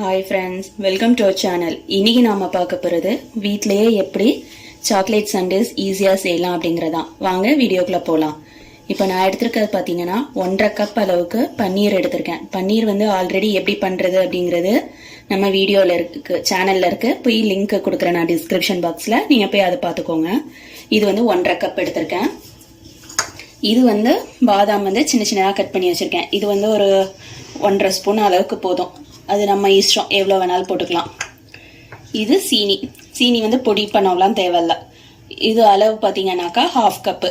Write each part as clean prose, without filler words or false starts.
Hi friends, welcome to our channel. இன்னைக்கு நாம பார்க்க போறது வீட்லயே எப்படி சாக்லேட் சண்டேஸ் ஈஸியா செய்யலாம் அப்படிங்கறதா. வாங்க வீடியோக்குள்ள போலாம். இப்போ நான் எடுத்துக்கிறது பாத்தீங்கன்னா 1.5 கப் அளவுக்கு பன்னீர் எடுத்திருக்கேன். பன்னீர் ஆல்ரெடி எப்படி பண்றது அப்படிங்கறது நம்ம வீடியோல இருக்கு, சேனல்ல இருக்கு. போய் லிங்க் கொடுக்கறேன் நான் டிஸ்கிரிப்ஷன் பாக்ஸ்ல, நீங்க போய் அதை பாத்துக்கோங்க. இது 1.5 கப் எடுத்திருக்கேன். இது பாதாம் சின்ன சின்னதா கட் பண்ணி வச்சிருக்கேன். இது ஒரு 1.5 ஸ்பூன் அளவுக்கு போதும். அது நம்ம இஷ்டம், எவ்வளோ வேணாலும் போட்டுக்கலாம். இது சீனி பொடி பண்ணலாம் தேவையில்ல. இது அளவு பார்த்தீங்கன்னாக்கா 1/2 கப்பு.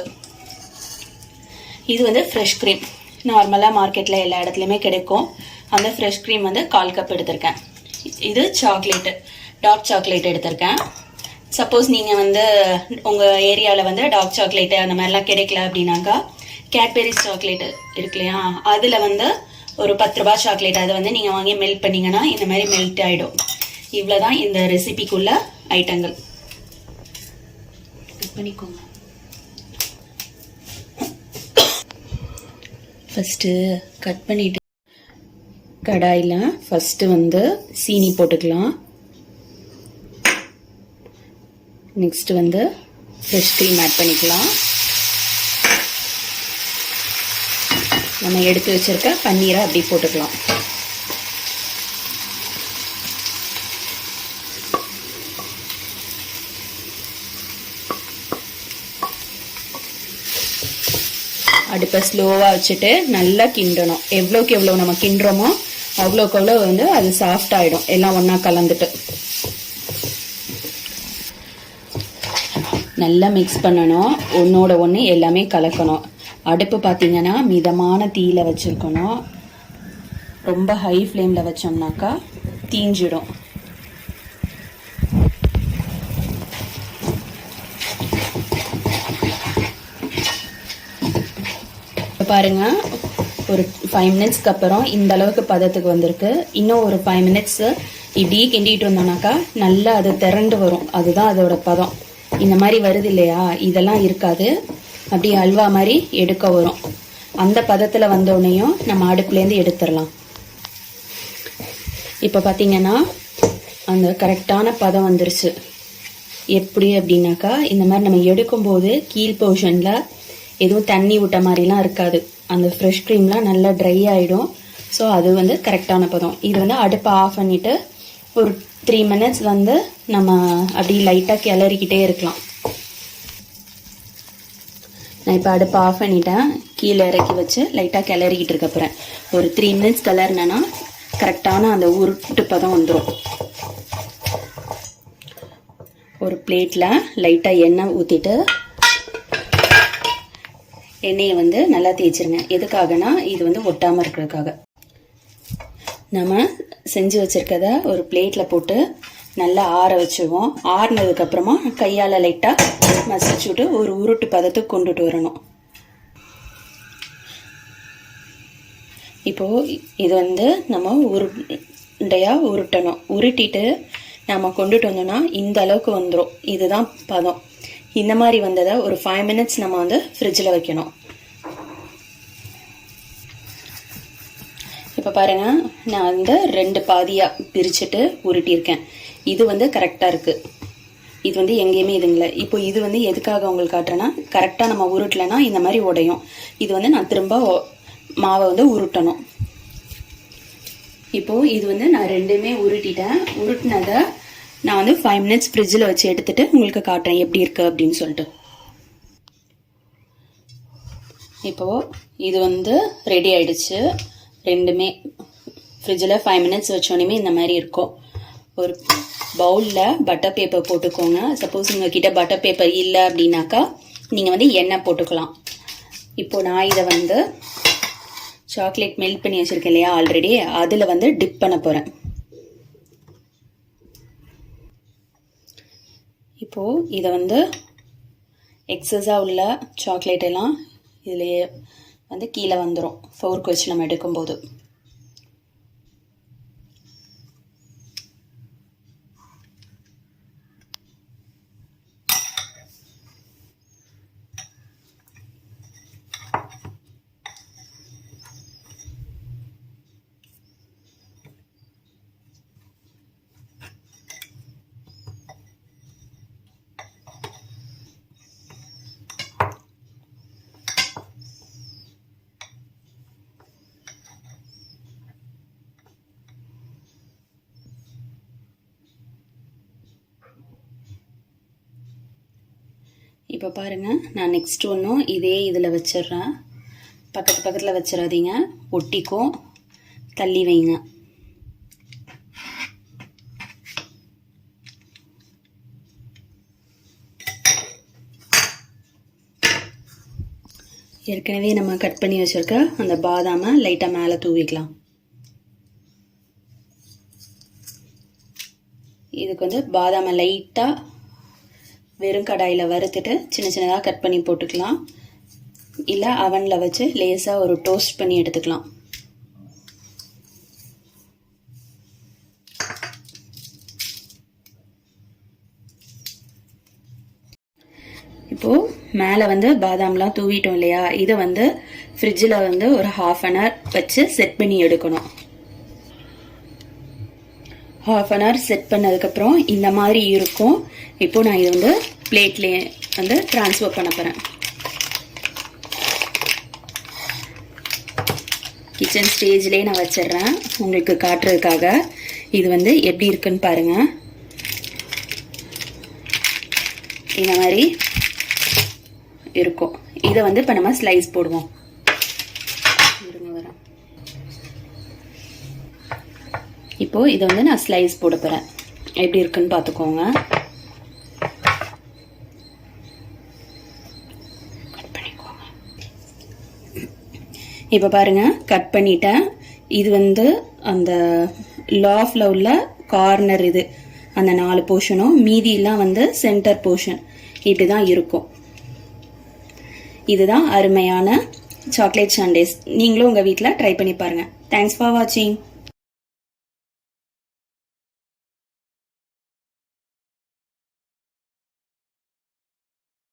இது ஃப்ரெஷ் க்ரீம், நார்மலாக மார்க்கெட்டில் எல்லா இடத்துலையுமே கிடைக்கும். அந்த ஃப்ரெஷ் க்ரீம் 1/4 கப் எடுத்திருக்கேன். இது சாக்லேட்டு, டார்க் சாக்லேட் எடுத்திருக்கேன். சப்போஸ் நீங்கள் உங்கள் ஏரியாவில் டார்க் சாக்லேட்டு அந்த மாதிரிலாம் கிடைக்கல அப்படின்னாக்கா கேட்பெரிஸ் சாக்லேட்டு இருக்கு இல்லையா, அதில் ஒரு 10 ரூபாய் சாக்லேட் அதை நீங்கள் வாங்கி மெல்ட் பண்ணீங்கன்னா இந்த மாதிரி மெல்ட் ஆகிடும். இவ்வளோதான் இந்த ரெசிபிக்குள்ள ஐட்டங்கள். பண்ணிக்கோங்க. ஃபஸ்ட்டு கட் பண்ணிட்டு கடாயில் ஃபஸ்ட்டு சீனி போட்டுக்கலாம். நெக்ஸ்ட் ஃப்ரெஷ் க்ரீம் ஆட் பண்ணிக்கலாம். நம்ம எடுத்து வச்சிருக்க பன்னீரை அப்படி போட்டுக்கலாம். அடுப்பை ஸ்லோவாக வச்சுட்டு நல்லா கிண்டணும். எவ்வளோக்கு எவ்வளோ நம்ம கிண்டுறோமோ அவ்வளோக்கு அவ்வளோ அது சாஃப்ட் ஆகிடும், எல்லாம் ஒன்றா கலந்துட்டு. நல்லா மிக்ஸ் பண்ணணும், ஒன்றோட ஒன்று எல்லாமே கலக்கணும். அடுப்பு பார்த்தீங்கன்னா மிதமான தீயில வச்சுருக்கணும். ரொம்ப ஹை ஃப்ளேமில் வச்சோம்னாக்கா தீஞ்சிடும். பாருங்க, ஒரு 5 மினிட்ஸ்க்கு அப்புறம் இந்த அளவுக்கு பதத்துக்கு வந்திருக்கு. இன்னும் ஒரு 5 மினிட்ஸ் இப்படி கிண்டிட்டு இருந்தோம்னாக்கா நல்லா அது திரண்டு வரும். அதுதான் அதோட பதம். இந்த மாதிரி வருது இல்லையா, இதெல்லாம் இருக்காது. அப்படி அல்வா மாதிரி எடுக்க வரும். அந்த பதத்தில் வந்தோடனையும் நம்ம அடுப்புலேருந்து எடுத்துடலாம். இப்போ பார்த்தீங்கன்னா அந்த கரெக்டான பதம் வந்துருச்சு. எப்படி அப்படின்னாக்கா இந்த மாதிரி நம்ம எடுக்கும்போது கீழ் போர்ஷனில் எதுவும் தண்ணி விட்ட மாதிரிலாம் இருக்காது. அந்த ஃப்ரெஷ் க்ரீம்லாம் நல்லா ட்ரை ஆகிடும். ஸோ அது கரெக்டான பதம். இது அடுப்பை ஆஃப் பண்ணிவிட்டு ஒரு 3 மினிட்ஸ் நம்ம அப்படி லைட்டாக கிளறிக்கிட்டே இருக்கலாம். நான் இப்போ அடுப்பை ஆஃப் பண்ணிட்டேன். கீழே இறக்கி வச்சு லைட்டாக கிளறிக்கிட்டு இருக்க போகிறேன். ஒரு 3 மினிட்ஸ் கிளறினேன்னா கரெக்டான அந்த உருட்டு பதம் வந்துடும். ஒரு பிளேட்டில் லைட்டாக எண்ணெய் ஊற்றிட்டு எண்ணெயை நல்லா தேய்ச்சிருங்க. எதுக்காகனா இது ஒட்டாமல் இருக்கிறதுக்காக. நம்ம செஞ்சு வச்சுருக்கத ஒரு பிளேட்டில் போட்டு நல்லா ஆற வச்சுருவோம். ஆறுனதுக்கப்புறமா கையால் லைட்டாக மசிச்சுட்டு ஒரு உருட்டு பதத்துக்கு கொண்டுட்டு வரணும். இப்போது இது நம்ம உருண்டையாக உருட்டணும். உருட்டிட்டு நம்ம கொண்டுட்டு வந்தோம்னா இந்த அளவுக்கு வந்துடும். இதுதான் பதம். இந்த மாதிரி வந்ததை ஒரு 5 மினிட்ஸ் நம்ம ஃப்ரிட்ஜில் வைக்கணும். இப்போ பாருங்கள், நான் 2 பாதியாக பிரிச்சுட்டு உருட்டியிருக்கேன். இது கரெக்டாக இருக்குது. இது எங்கேயுமே இதுங்களே. இப்போ இது எதுக்காக உங்களுக்கு காட்டுறேன்னா, கரெக்டாக நம்ம உருட்டலைன்னா இந்த மாதிரி உடையும். இது நான் திரும்ப மாவை உருட்டணும். இப்போது இது நான் ரெண்டுமே உருட்டிட்டேன். உருட்டினதை நான் 5 மினிட்ஸ் ஃப்ரிட்ஜில் வச்சு எடுத்துட்டு உங்களுக்கு காட்டுறேன் எப்படி இருக்கு அப்படின்னு சொல்லிட்டு. இப்போது இது ரெடி ஆயிடுச்சு. ரெண்டுமே ஃப்ரிட்ஜில் 5 மினிட்ஸ் வச்சோன்னே இந்த மாதிரி இருக்கும். ஒரு பவுலில் பட்டர் பேப்பர் போட்டுக்கோங்க. சப்போஸ் உங்ககிட்ட பட்டர் பேப்பர் இல்லை அப்படின்னாக்கா நீங்கள் எண்ணெய் போட்டுக்கலாம். இப்போ நான் இதை சாக்லேட் மெல்ட் பண்ணி வச்சுருக்கேன் இல்லையா ஆல்ரெடி, அதில் டிப் பண்ண போகிறேன். இப்போது இதை எக்ஸஸாக உள்ள சாக்லேட் எல்லாம் இதுலேயே கீழே வந்துடும் ஃபோர்க் வச்சு நம்ம எடுக்கும்போது. இப்போ பாருங்க, நான் நெக்ஸ்ட் ஒன்றும் இதே இதில் வச்சிடுறேன். பக்கத்தில் வச்சிடாதீங்க, ஒட்டிக்கும். தள்ளி வைங்க. ஏற்கனவே நம்ம கட் பண்ணி வச்சிருக்க அந்த பாதாமை லைட்டாக மேலே தூவிக்கலாம். இதுக்கு வந்து பாதாமை லைட்டாக வெறும் கடாயில் வறுத்துட்டு சின்ன சின்னதாக கட் பண்ணி போட்டுக்கலாம். இல்லை அவனில் வச்சு லேசாக ஒரு டோஸ்ட் பண்ணி எடுத்துக்கலாம். இப்போது மேலே வந்து பாதாம்லாம் தூவிட்டோம் இல்லையா, இதை வந்து ஃப்ரிட்ஜில் வந்து ஒரு 1/2 அன் ஹவர் வச்சு செட் பண்ணி எடுக்கணும். 1/2 அன் ஹவர் செட் பண்ணதுக்கப்புறம் இந்த மாதிரி இருக்கும். இப்போ நான் இதை வந்து பிளேட்லேயே வந்து ட்ரான்ஸ்ஃபர் பண்ண போகிறேன். கிச்சன் ஸ்டேஜ்லேயே நான் வச்சிடுறேன் உங்களுக்கு காட்டுறதுக்காக. இது வந்து எப்படி இருக்குன்னு பாருங்கள். இந்த மாதிரி இருக்கும். இதை வந்து இப்போ நம்ம ஸ்லைஸ் போடுவோம். இப்போ இதை வந்து நான் ஸ்லைஸ் போட போகிறேன். எப்படி இருக்குன்னு பார்த்துக்கோங்க. கட் பண்ணிக்கோங்க. இப்போ பாருங்க, கட் பண்ணிட்டேன். இது வந்து அந்த லாஃப்ல உள்ள கார்னர், இது அந்த 4 போர்ஷனும், மீதியெல்லாம் வந்து சென்டர் போர்ஷன் இப்படி தான் இருக்கும். இதுதான் அருமையான சாக்லேட் சண்டேஸ். நீங்களும் உங்கள் வீட்டில் ட்ரை பண்ணி பாருங்கள். தேங்க்ஸ் ஃபார் வாட்சிங்.